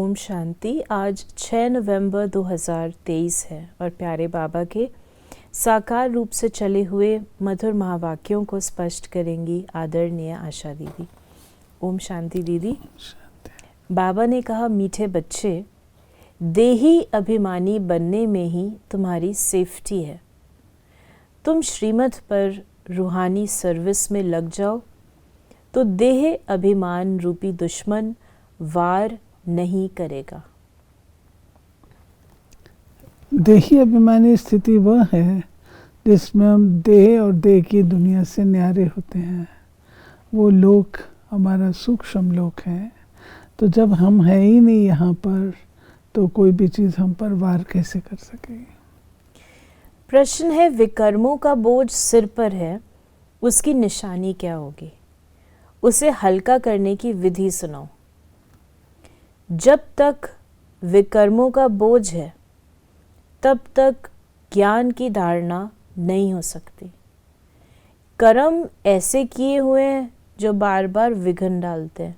ओम शांति। आज 6 नवंबर 2023 है और प्यारे बाबा के साकार रूप से चले हुए मधुर महावाक्यों को स्पष्ट करेंगी आदरणीय आशा दीदी। ओम शांति दीदी। बाबा ने कहा, मीठे बच्चे, देही अभिमानी बनने में ही तुम्हारी सेफ्टी है। तुम श्रीमत पर रूहानी सर्विस में लग जाओ तो देह अभिमान रूपी दुश्मन वार नहीं करेगा। देही अभिमानी स्थिति वह है जिसमें हम देह और देह की दुनिया से न्यारे होते हैं। वो लोक हमारा सूक्ष्म लोक है। तो जब हम हैं ही नहीं यहाँ पर तो कोई भी चीज़ हम पर वार कैसे कर सकेगी। प्रश्न है, विकर्मों का बोझ सिर पर है, उसकी निशानी क्या होगी? उसे हल्का करने की विधि सुनाओ। जब तक विकर्मों का बोझ है तब तक ज्ञान की धारणा नहीं हो सकती। कर्म ऐसे किए हुए हैं जो बार बार विघ्न डालते हैं,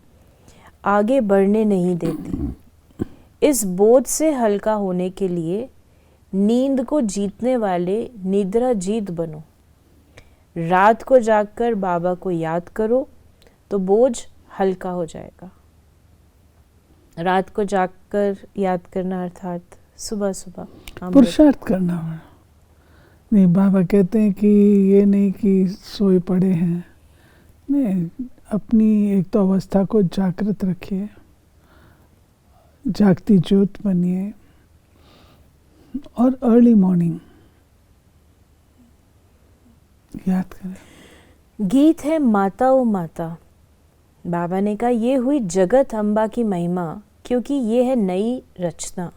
आगे बढ़ने नहीं देते। इस बोझ से हल्का होने के लिए नींद को जीतने वाले निद्रा जीत बनो। रात को जागकर बाबा को याद करो तो बोझ हल्का हो जाएगा। रात को जागकर याद करना अर्थात सुबह सुबह पुरुषार्थ करना। नहीं, बाबा कहते हैं कि ये नहीं कि सोए पड़े हैं, नहीं, अपनी एक तो अवस्था को जागृत रखिए, जागती ज्योत बनिए और अर्ली मॉर्निंग याद करें। गीत है माता ओ माता। बाबा ने कहा, ये हुई जगत अम्बा की महिमा, क्योंकि ये है नई रचना।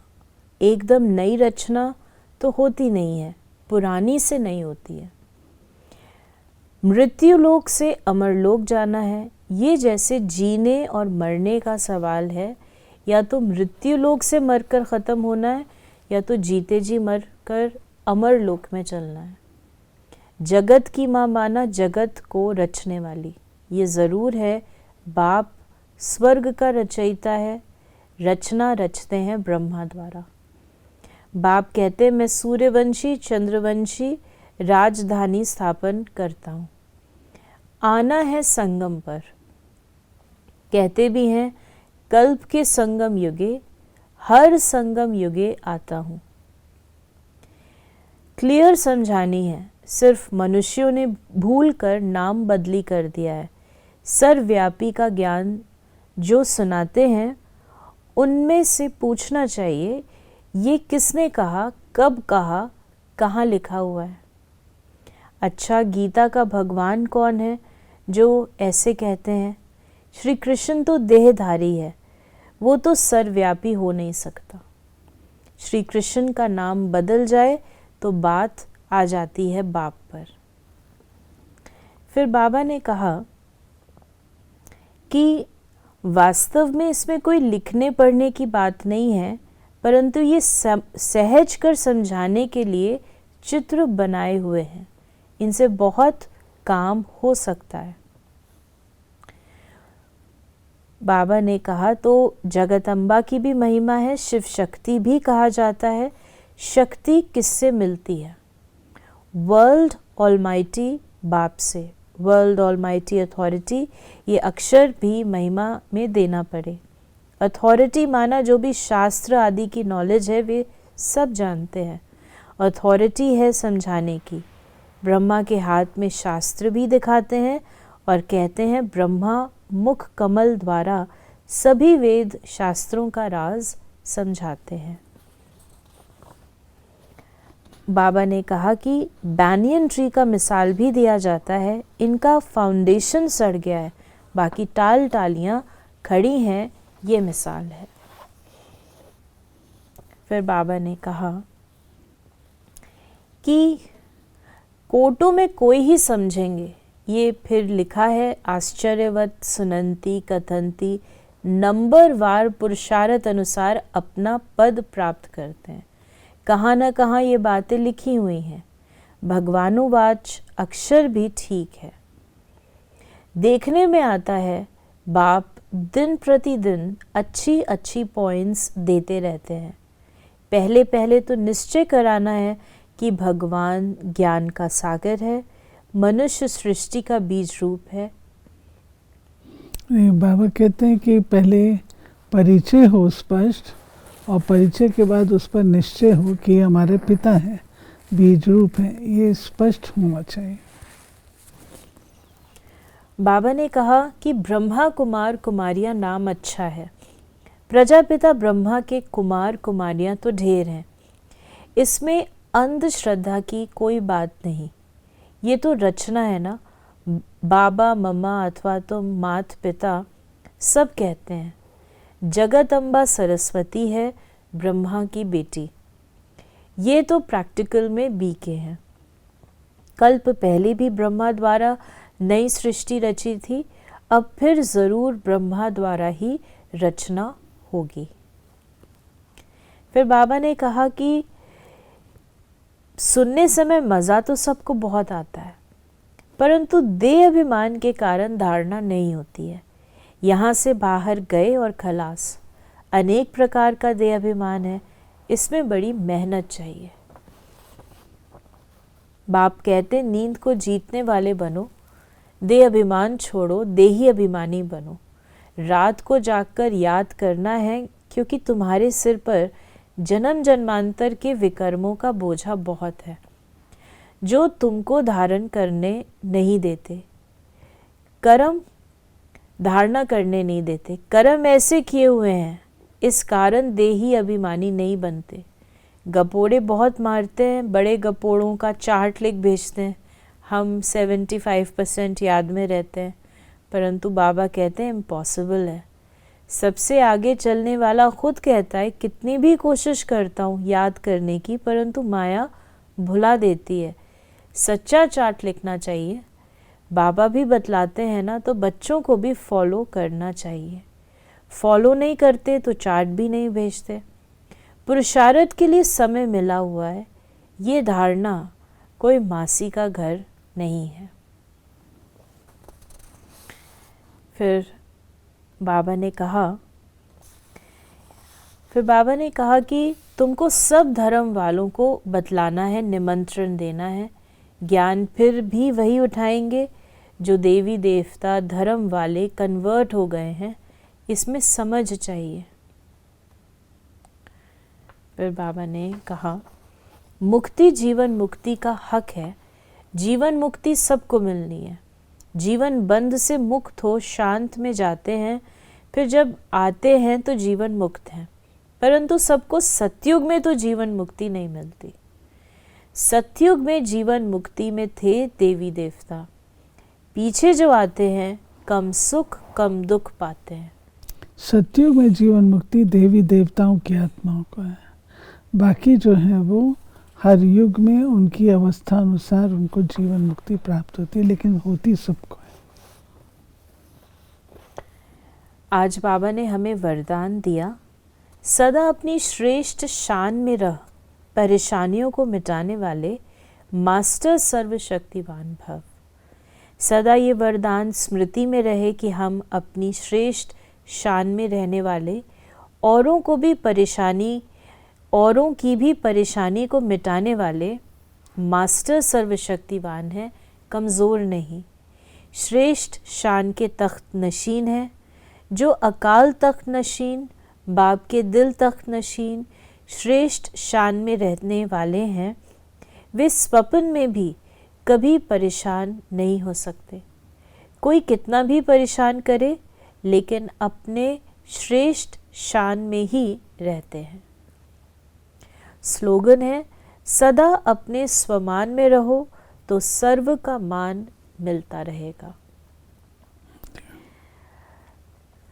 एकदम नई रचना तो होती नहीं है, पुरानी से नहीं होती है। मृत्यु लोक से अमर लोक जाना है, ये जैसे जीने और मरने का सवाल है। या तो मृत्यु लोक से मरकर ख़त्म होना है या तो जीते जी मरकर अमर लोक में चलना है। जगत की माँ माना जगत को रचने वाली। ये ज़रूर है, बाप स्वर्ग का रचयिता है, रचना रचते हैं ब्रह्मा द्वारा। बाप कहते, मैं सूर्यवंशी चंद्रवंशी राजधानी स्थापन करता हूँ, आना है संगम पर। कहते भी हैं, कल्प के संगम युगे हर संगम युगे आता हूँ। क्लियर समझानी है, सिर्फ मनुष्यों ने भूल कर नाम बदली कर दिया है। सर्वव्यापी का ज्ञान जो सुनाते हैं उनमें से पूछना चाहिए, ये किसने कहा, कब कहा, कहाँ लिखा हुआ है। अच्छा, गीता का भगवान कौन है जो ऐसे कहते हैं? श्री कृष्ण तो देहधारी है, वो तो सर्वव्यापी हो नहीं सकता। श्री कृष्ण का नाम बदल जाए तो बात आ जाती है बाप पर। फिर बाबा ने कहा कि वास्तव में इसमें कोई लिखने पढ़ने की बात नहीं है, परंतु ये सहज कर समझाने के लिए चित्र बनाए हुए हैं। इनसे बहुत काम हो सकता है। बाबा ने कहा, तो जगदम्बा की भी महिमा है, शिव शक्ति भी कहा जाता है। शक्ति किससे मिलती है? वर्ल्ड ऑलमाइटी बाप से। वर्ल्ड ऑलमाइटी अथॉरिटी, ये अक्षर भी महिमा में देना पड़े। अथॉरिटी माना जो भी शास्त्र आदि की नॉलेज है वे सब जानते हैं। अथॉरिटी है समझाने की। ब्रह्मा के हाथ में शास्त्र भी दिखाते हैं और कहते हैं ब्रह्मा मुख कमल द्वारा सभी वेद शास्त्रों का राज समझाते हैं। बाबा ने कहा कि बैनियन ट्री का मिसाल भी दिया जाता है। इनका फाउंडेशन सड़ गया है, बाकी टाल टालियाँ खड़ी हैं, ये मिसाल है। फिर बाबा ने कहा कि कोटों में कोई ही समझेंगे। ये फिर लिखा है, आश्चर्यवत सुनंती कथंती, नंबर वार पुरुषार्थ अनुसार अपना पद प्राप्त करते हैं। कहाँ न कहाँ ये बातें लिखी हुई हैं। भगवानुवाच अक्षर भी ठीक है। देखने में आता है बाप दिन प्रतिदिन अच्छी अच्छी पॉइंट्स देते रहते हैं। पहले पहले तो निश्चय कराना है कि भगवान ज्ञान का सागर है, मनुष्य सृष्टि का बीज रूप है। बाबा कहते हैं कि पहले परिचय हो स्पष्ट, और परिचय के बाद उस पर निश्चय हो कि हमारे पिता हैं, बीज रूप हैं, ये स्पष्ट होना चाहिए। बाबा ने कहा कि ब्रह्मा कुमार कुमारियां नाम अच्छा है। प्रजापिता ब्रह्मा के कुमार कुमारियां तो ढेर हैं, इसमें अंधश्रद्धा की कोई बात नहीं। ये तो रचना है ना, बाबा मम्मा अथवा तो मात पिता सब कहते हैं। जगत अम्बा सरस्वती है ब्रह्मा की बेटी। ये तो प्रैक्टिकल में बीके हैं। कल्प पहले भी ब्रह्मा द्वारा नई सृष्टि रची थी, अब फिर जरूर ब्रह्मा द्वारा ही रचना होगी। फिर बाबा ने कहा कि सुनने समय मज़ा तो सबको बहुत आता है, परंतु देह अभिमान के कारण धारणा नहीं होती है। यहाँ से बाहर गए और खलास। अनेक प्रकार का देह अभिमान है, इसमें बड़ी मेहनत चाहिए। बाप कहते नींद को जीतने वाले बनो, देह अभिमान छोड़ो, देही अभिमानी बनो। रात को जागकर याद करना है, क्योंकि तुम्हारे सिर पर जन्म जन्मांतर के विकर्मों का बोझा बहुत है, जो तुमको धारण करने नहीं देते, कर्म धारणा करने नहीं देते। कर्म ऐसे किए हुए हैं, इस कारण देही अभिमानी नहीं बनते। गपोड़े बहुत मारते हैं, बड़े गपोड़ों का चार्ट लिख भेजते हैं, हम 75% याद में रहते हैं, परंतु बाबा कहते हैं इम्पॉसिबल है। सबसे आगे चलने वाला खुद कहता है कितनी भी कोशिश करता हूँ याद करने की, परंतु माया भुला देती है। सच्चा चार्ट लिखना चाहिए। बाबा भी बतलाते हैं ना, तो बच्चों को भी फॉलो करना चाहिए। फॉलो नहीं करते तो चार्ट भी नहीं भेजते। पुरुषार्थ के लिए समय मिला हुआ है, ये धारणा कोई मासी का घर नहीं है। फिर बाबा ने कहा कि तुमको सब धर्म वालों को बतलाना है, निमंत्रण देना है। ज्ञान फिर भी वही उठाएंगे जो देवी देवता धर्म वाले कन्वर्ट हो गए हैं, इसमें समझ चाहिए। फिर बाबा ने कहा मुक्ति जीवन मुक्ति का हक है। जीवन मुक्ति सबको मिलनी है। जीवन बंध से मुक्त हो शांत में जाते हैं, फिर जब आते हैं तो जीवन मुक्त हैं, परंतु सबको सतयुग में तो जीवन मुक्ति नहीं मिलती। सतयुग में जीवन मुक्ति में थे देवी देवता, पीछे जो आते हैं कम सुख कम दुख पाते हैं। सतयुग में जीवन मुक्ति देवी देवताओं की आत्माओं को है, बाकी जो है वो हर युग में उनकी अवस्था अनुसार उनको जीवन मुक्ति प्राप्त होती है, लेकिन होती सबको है। आज बाबा ने हमें वरदान दिया, सदा अपनी श्रेष्ठ शान में रह, परेशानियों को मिटाने वाले मास्टर सर्वशक्तिवान भव। सदा ये वरदान स्मृति में रहे कि हम अपनी श्रेष्ठ शान में रहने वाले, औरों की भी परेशानी को मिटाने वाले मास्टर सर्वशक्तिवान हैं, कमज़ोर नहीं। श्रेष्ठ शान के तख्त नशीन है, जो अकाल तख्त नशीन, बाप के दिल तख्त नशीन श्रेष्ठ शान में रहने वाले हैं, वे स्वप्न में भी कभी परेशान नहीं हो सकते। कोई कितना भी परेशान करे, लेकिन अपने श्रेष्ठ शान में ही रहते हैं। स्लोगन है, सदा अपने स्वमान में रहो तो सर्व का मान मिलता रहेगा।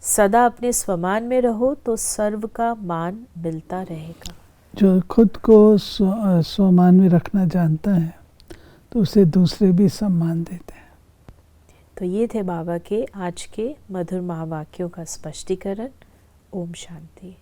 सदा अपने स्वमान में रहो तो सर्व का मान मिलता रहेगा। जो खुद को स्वमान में रखना जानता है तो उसे दूसरे भी सम्मान देते हैं। तो ये थे बाबा के आज के मधुर महावाक्यों का स्पष्टीकरण। ओम शांति।